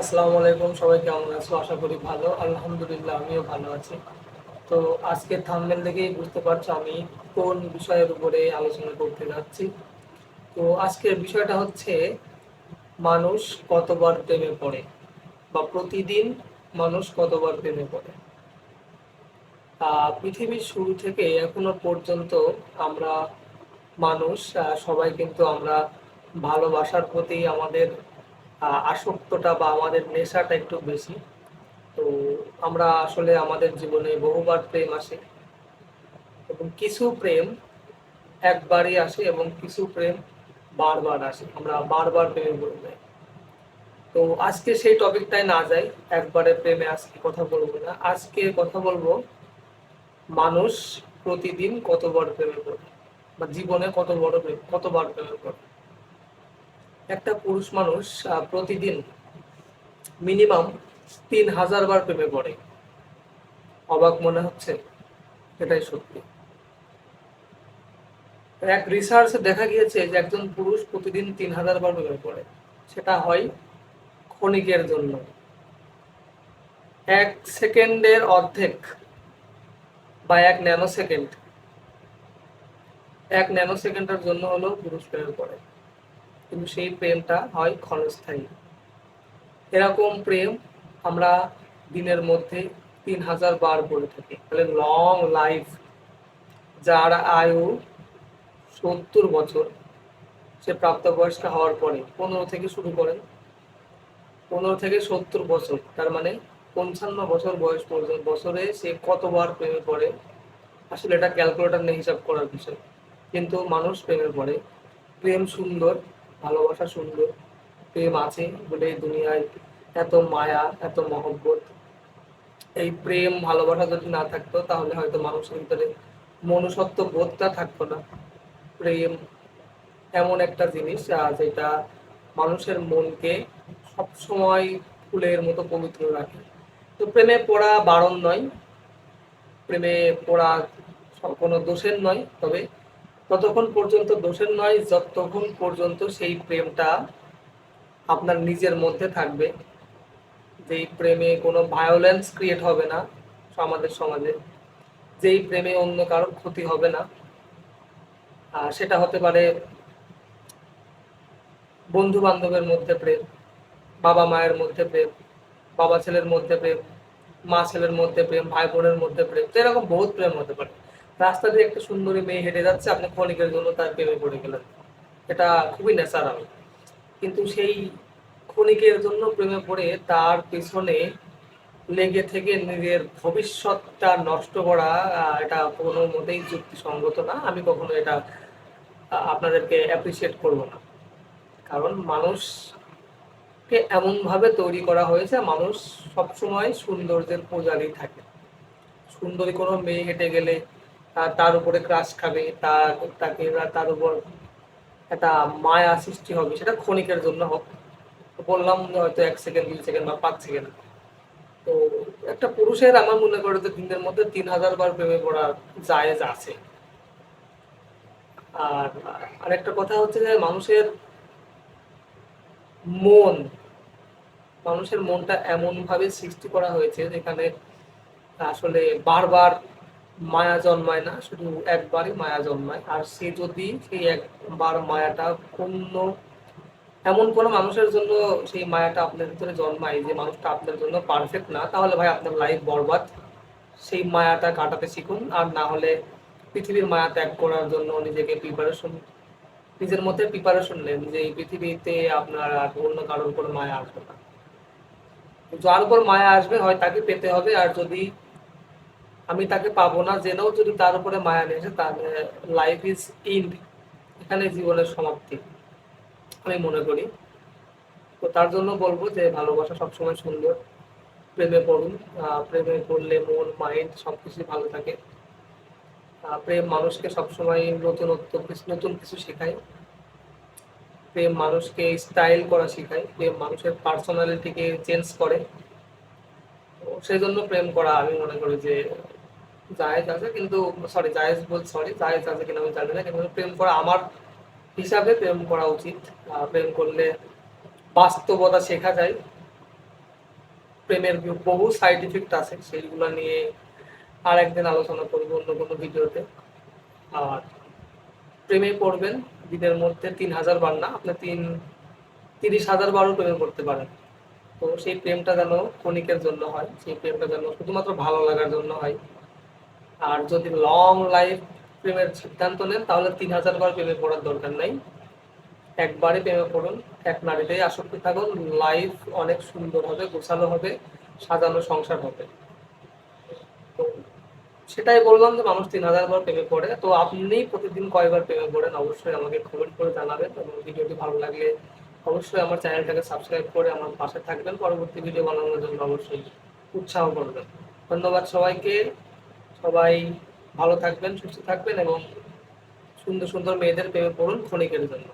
আসসালামু আলাইকুম, সবাই কেমন আছো? আশা করি ভালো। আলহামদুলিল্লাহ, আমিও ভালো আছি। তো আজকে থাম্বনেল দেখেই বুঝতে পারছো আমি কোন বিষয়ের উপরে আলোচনা করতে যাচ্ছি। তো আজকের বিষয়টা হচ্ছে মানুষ কতবার প্রেমে পড়ে, বা প্রতিদিন মানুষ কতবার প্রেমে পড়ে। পৃথিবীর শুরু থেকে এখনো পর্যন্ত আমরা মানুষ সবাই কিন্তু আমরা ভালোবাসার প্রতি আমাদের আসক্তটা বা আমাদের নেশাটা একটু বেশি। তো আমরা আসলে আমাদের জীবনে বহুবার প্রেম আসে, এবং কিছু প্রেম একবারই আসে এবং কিছু প্রেম বারবার আসে, আমরা বারবার প্রেমে পড়ে যাই। তো আজকে সেই টপিকটাই না যাই, একবারে প্রেমে আজকে কথা বলবো না। আজকে কথা বলবো মানুষ প্রতিদিন কতবার প্রেমে পড়ে, বা জীবনে কতবার প্রেমে পড়ে। একটা পুরুষ মানুষ প্রতিদিন মিনিমাম 3000 বার প্রেমে পড়ে। অবাক মনে হচ্ছে? এটাই সত্যি। এক রিসার্চে দেখা গিয়েছে যে একজন পুরুষ প্রতিদিন 3000 বার প্রেমে পড়ে। সেটা হয় ক্ষণিকের জন্য, 1 সেকেন্ডের অর্ধেক, বা 1 ন্যানো সেকেন্ড। 1 ন্যানো সেকেন্ডের জন্য হলেও পুরুষ প্রেমে পড়ে, কিন্তু সেই প্রেমটা হয় ক্ষণস্থায়ী। এরকম প্রেম আমরা দিনের মধ্যে 3000 বার করে থাকি। তাহলে লং লাইফ, যার আয়ু 70 বছর, সে প্রাপ্তবয়স্ক হওয়ার পরে 15 থেকে শুরু করেন, 15 থেকে 70 বছর, তার মানে 55 বছর বয়স পর্যন্ত বছরে সে কতবার প্রেমে পড়ে। আসলে এটা ক্যালকুলেটর নিয়ে হিসাব করার বিষয়, কিন্তু মানুষ প্রেমে পড়ে। প্রেম সুন্দর, ভালোবাসা সুন্দর, প্রেম আছে বলে এই দুনিয়ায় এত মায়া, এত মহব্বত। এই প্রেম ভালোবাসা যদি না থাকতো তাহলে হয়তো মানুষের ভিতরে মনুষ্যত্ব বোধটা থাকতো না। প্রেম এমন একটা জিনিস যেটা মানুষের মনকে সবসময় ফুলের মতো পবিত্র রাখে। তো প্রেমে পড়া বারণ নয়, প্রেমে পড়া কোনো দোষের নয়, তবে ততক্ষণ পর্যন্ত দোষের নয় যতক্ষণ পর্যন্ত সেই প্রেমটা আপনার নিজের মধ্যে থাকবে, যেই প্রেমে কোনো ভায়োলেন্স ক্রিয়েট হবে না আমাদের সমাজে, যেই প্রেমে অন্য কারোর ক্ষতি হবে না। সেটা হতে পারে বন্ধু বান্ধবের মধ্যে প্রেম, বাবা মায়ের মধ্যে প্রেম, বাবা ছেলের মধ্যে প্রেম, মা ছেলের মধ্যে প্রেম, ভাই বোনের মধ্যে প্রেম। তো এরকম বহুত প্রেম হতে পারে। রাস্তা দিয়ে একটা সুন্দরী মেয়ে হেঁটে যাচ্ছে, আপনি ক্ষণিকের জন্য তার প্রেমে পড়ে গেলেন, এটা খুবই ন্যাচারাল। কিন্তু সেই ক্ষণিকের জন্য প্রেমে পড়ে তার পেছনে লেগে থেকে নিজের ভবিষ্যৎটা নষ্ট করা, এটা কোনো মতেই যুক্তিসঙ্গত না। আমি কখনো এটা আপনাদেরকে অ্যাপ্রিসিয়েট করব না। কারণ মানুষকে এমনভাবে তৈরি করা হয়েছে, মানুষ সবসময় সৌন্দর্যের পূজারি থাকে। সুন্দরী কোনো মেয়ে হেঁটে গেলে তার উপরে ক্রাশ খাবে, তাকে তার উপর একটা মায়া সৃষ্টি হবে, সেটা ক্ষণিকের জন্য হোক। বললাম যে হয়তো 1 সেকেন্ড, 2 সেকেন্ড বা 5 সেকেন্ড। তো একটা পুরুষের আমার মনে করে যে দিনের মধ্যে 3000 বার প্রেমে পড়া জায়েজ আছে। আর আরেকটা কথা হচ্ছে যে মন মানুষের মনটা এমন ভাবে সৃষ্টি করা হয়েছে যেখানে আসলে বারবার মায়া জন্মায় না, শুধু একবারই মায়া জন্মায়। আর সে যদি সেই একবার মায়াটা পূর্ণ, এমন কোনো মানুষের জন্য সেই মায়াটা আপনার ভিতরে জন্মায় যে মানুষটা আপনার জন্য পারফেক্ট না, তাহলে ভাই আপনার লাইফ বরবাদ। সেই মায়াটা কাটাতে শিখুন, আর না হলে পৃথিবীর মায়া ত্যাগ করার জন্য নিজের মধ্যে প্রিপারেশন নেন যে এই পৃথিবীতে আপনার আর অন্য কারোর উপর মায়া আসবে না। যার উপর মায়া আসবে হয় তাকে পেতে হবে, আর যদি আমি তাকে পাবো না জেনেও যদি তার উপরে মায়া নিয়ে আসে, তাহলে লাইফ ইজ ইন্ড, এখানে জীবনের সমাপ্তি আমি মনে করি। তো তার জন্য বলবো যে ভালোবাসা সবসময় সুন্দর, প্রেমে পড়ুন। প্রেমে পড়লে মন মাইন্ড সবকিছু ভালো থাকে। প্রেম মানুষকে সবসময় নতুন কিছু শেখায়। প্রেম মানুষকে স্টাইল করা শেখায়, প্রেম মানুষের পার্সোনালিটিকে চেঞ্জ করে। তো সেই জন্য প্রেম করা আমি মনে করি যে জায়েজ আছে, কিন্তু জায়েজ আছে কিনা আমি জানি না, কিন্তু প্রেম করা আমার হিসাবে প্রেম করা উচিত। প্রেম করলে বাস্তবতা শেখা যায়, প্রেমের বহু সাইড ইফেক্ট আছে, সেইগুলো নিয়ে আর একদিন আলোচনা করবো অন্য কোনো ভিডিওতে। আর প্রেমে পড়বেন দিনের মধ্যে 3000 বার না, আপনি 30,000 বারও প্রেমে পড়তে পারেন। তো সেই প্রেমটা যেন ক্ষণিকের জন্য হয়, সেই প্রেমটা যেন শুধুমাত্র ভালো লাগার জন্য হয়। আর যদি লং লাইফ প্রেমের সিদ্ধান্ত নেন তাহলে 3000 বার প্রেমে পড়ার দরকার নাই, একবারে প্রেমে পড়ুন, এক নারীতেই আসক্তি থাকুন, লাইফ অনেক সুন্দর হবে, গোছানো হবে, সাজানো সংসার হবে। তো সেটাই বললাম যে মানুষ 3000 বার প্রেমে পড়ে। তো আপনি প্রতিদিন কয়বার প্রেমে পড়েন অবশ্যই আমাকে কমেন্ট করে জানাবেন, এবং ভিডিওটি ভালো লাগলে অবশ্যই আমার চ্যানেলটাকে সাবস্ক্রাইব করে আমার পাশে থাকবেন, পরবর্তী ভিডিও বানানোর জন্য অবশ্যই উৎসাহ করবেন। ধন্যবাদ সবাইকে। সবাই ভালো থাকবেন, সুস্থ থাকবেন এবং সুন্দর সুন্দর মেয়েদের প্রেমে পড়ুন ক্ষণিকের জন্য।